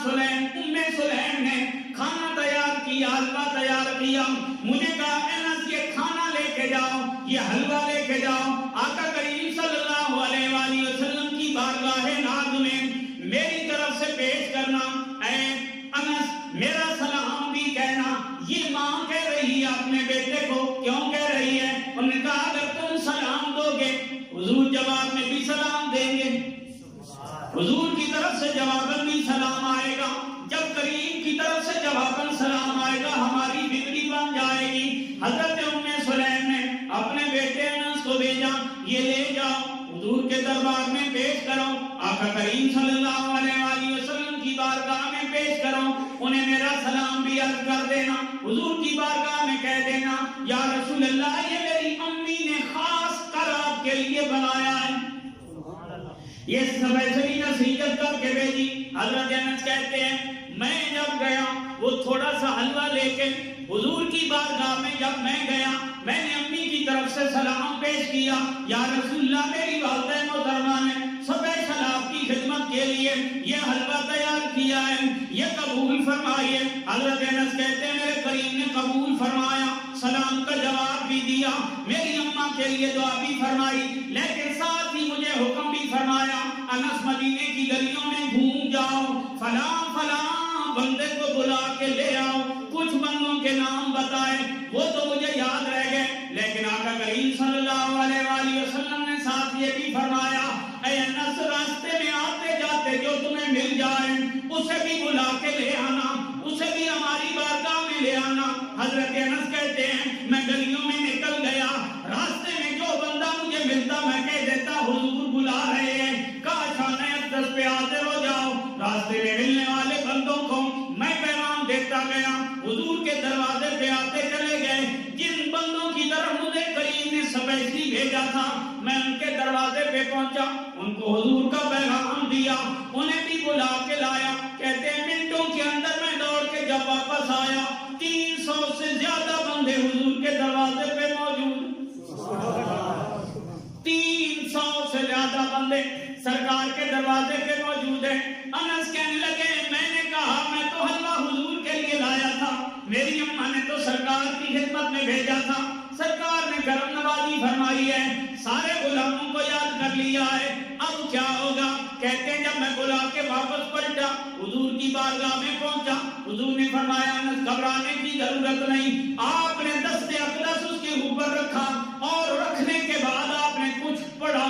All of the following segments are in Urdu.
سلیم نے کھانا تیار کیا، حلوہ تیار کیا، مجھے کہا انس یہ کھانا لے کے جاؤ، یہ حلوہ لے کے جاؤ، آقا کریم صلی اللہ علیہ وآلہ وسلم کی بارگاہ ناز میں میری طرف سے پیش کرنا، اے انس میرا سلام بھی کہنا۔ یہ ماں کہہ رہی ہے اپنے بیٹے کو، کیوں کہہ رہی ہے؟ انہوں نے کہا اگر تم سلام دو گے حضور جواب میں بھی سلام دیں گے، حضور کی طرف سے جواباً بھی سلام آئے گا، جب کریم کی طرف سے جواباً سلام آئے گا ہماری بگڑی بن جائے گی۔ حضرت ام سلیم نے اپنے بیٹے انس کو بھیجا، یہ لے جاؤ حضور کے دربار میں پیش کرو، آقا کریم صلی اللہ علیہ وآلہ وسلم کی بارگاہ میں پیش کرو، انہیں میرا سلام بھی عرض کر دینا، حضور کی بارگاہ میں کہہ دینا یا رسول اللہ یہ میری امی نے خاص کر آپ کے لیے بنایا ہے۔ یہ سپیشلی نصیحت کر کے بھیجی۔ حضرت انس کہتے ہیں میں جب گیا وہ تھوڑا سا حلوہ لے کے حضور کی بارگاہ میں جب میں گیا، میں نے امی کی طرف سے سلام پیش کیا، یا رسول اللہ میری والدہ محترمہ نے سپیشل آپ کی خدمت کے لیے یہ حلوہ تیار کیا ہے، یہ قبول فرمائیے۔ حضرت انس کہتے ہیں میرے کریم نے قبول فرمایا، سلام کا جواب بھی دیا، میری اماں کے لیے دعا بھی فرمائی، لیکن ساتھ ہی مجھے حکم بھی فرمایا انس مدینے کی گلیوں میں گھوم جاؤ، فلاں فلاں بندے کو بلا کے لے آؤ۔ کچھ بندوں کے نام بتائے وہ تو مجھے یاد رہ گئے، لیکن آقا کریم صلی اللہ علیہ وآلہ وسلم نے ساتھ یہ بھی فرمایا اے انس راستے میں آتے جاتے جو تمہیں مل جائے اسے بھی بلا کے لے آنا، اسے بھی ہماری بارگاہ میں لے آنا۔ حضرت انس کہتے ہیں میں گلیوں میں نکل گیا، راستے میں جو بندہ مجھے ملتا میں کہہ دیتا حضور بلا رہے ہیں، کاش آنے اقدس پہ حاضر ہو جاؤ۔ راستے میں ملنے والے بندوں کو میں پیغام دیتا گیا، حضور کے دروازے پہ آتے چلے گئے، جن بندوں کی طرف مجھے کریم نے سپیشلی بھیجا تھا میں ان کے دروازے پہ پہنچا، ان کو حضور کا پیغام دیا، انہیں بھی بلا کے لایا۔ کہتے ہیں منٹوں کے اندر میں دوڑ کے جب واپس آیا 300 سے زیادہ بندے حضور کے دروازے پہ موجود، 300 سے زیادہ بندے سرکار کے دروازے پہ موجود ہیں۔ انس کہنے لگے میں نے کہا میں تو حلوہ حضور کے لیے لایا تھا، میری اماں نے تو سرکار کی خدمت میں بھیجا تھا، سرکار نے کرم نوازی فرمائی ہے، سارے غلاموں کو یاد کر لیا ہے، اب کیا ہوگا؟ کہتے ہیں جب میں بلا کے واپس پلٹا حضور کی بارگاہ میں پہنچا، حضور نے فرمایا انس گھبرانے کی ضرورت نہیں، آپ نے دست اقدس اس کے اوپر رکھا اور رکھنے کے بعد آپ نے کچھ پڑھا،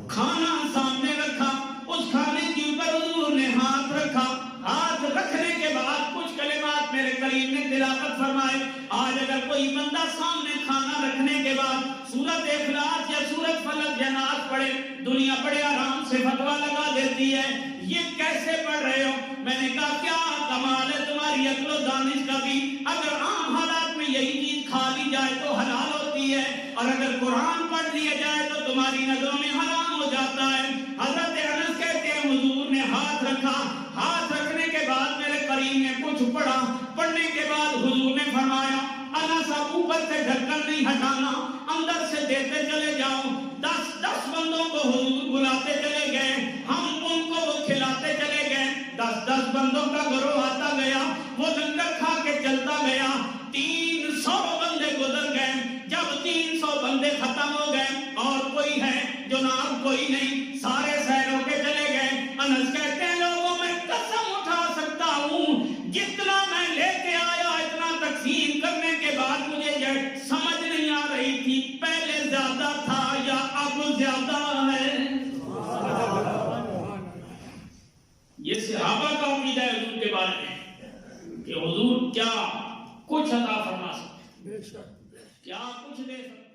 کھانا سامنے رکھا، اس کھانے کے اوپر حضور نے ہاتھ رکھا، ہاتھ رکھنے کے بعد کچھ کلمات میرے کریم نے تلاوت فرمائے۔ آج اگر کوئی بندہ سامنے کھانا رکھنے کے بعد سورۃ اخلاص یا سورۃ فلق یا ناس پڑھے، دنیا بڑے آرام سے فتویٰ لگا دیتی ہے یہ کیسے پڑھ رہے ہو؟ میں نے کہا کیا کمال ہے تمہاری عقل و دانش کا بھی، اگر عام حالات میں یہی چیز کھا لی جائے تو حلال ہوتی ہے، اور اگر قرآن پڑھ لیا جائے تو تمہاری نظروں میں حرام ہو جاتا ہے۔ حضرت انس کہتے ہیں حضور نے ہاتھ رکھا، ہاتھ رکھنے کے بعد میرے کریم نے کچھ پڑھا، پڑھنے کے بعد حضور نے فرمایا انس اب اوپر سے ڈھکن نہیں ہٹانا، اندر سے دیتے چلے جاؤ۔ 10 بندوں کو حضور بلاتے چلے گئے، ہم ان کو وہ کھلاتے چلے گئے، 10 بندوں کا گروہ آتا گیا، وہ لنگر کھا کے چلتا گیا، 300 بندے گزر گئے، جب 300 بندے ختم ہو گئے اور کوئی ہے جناب کوئی نہیں، سارے سیر ہو کے چلے گئے۔ انس کہتے ہیں لوگوں میں قسم اٹھا سکتا ہوں جتنا میں لے کے آیا اتنا تقسیم کرنے کے بعد مجھے یہ سمجھ نہیں آ رہی تھی پہلے زیادہ تھا یا اب زیادہ ہے۔ یہ صحابہ کا عقیدہ ہے حضور کے بارے میں کہ حضور کیا کچھ عطا فرما سکتے، کیا کچھ دے سکتے۔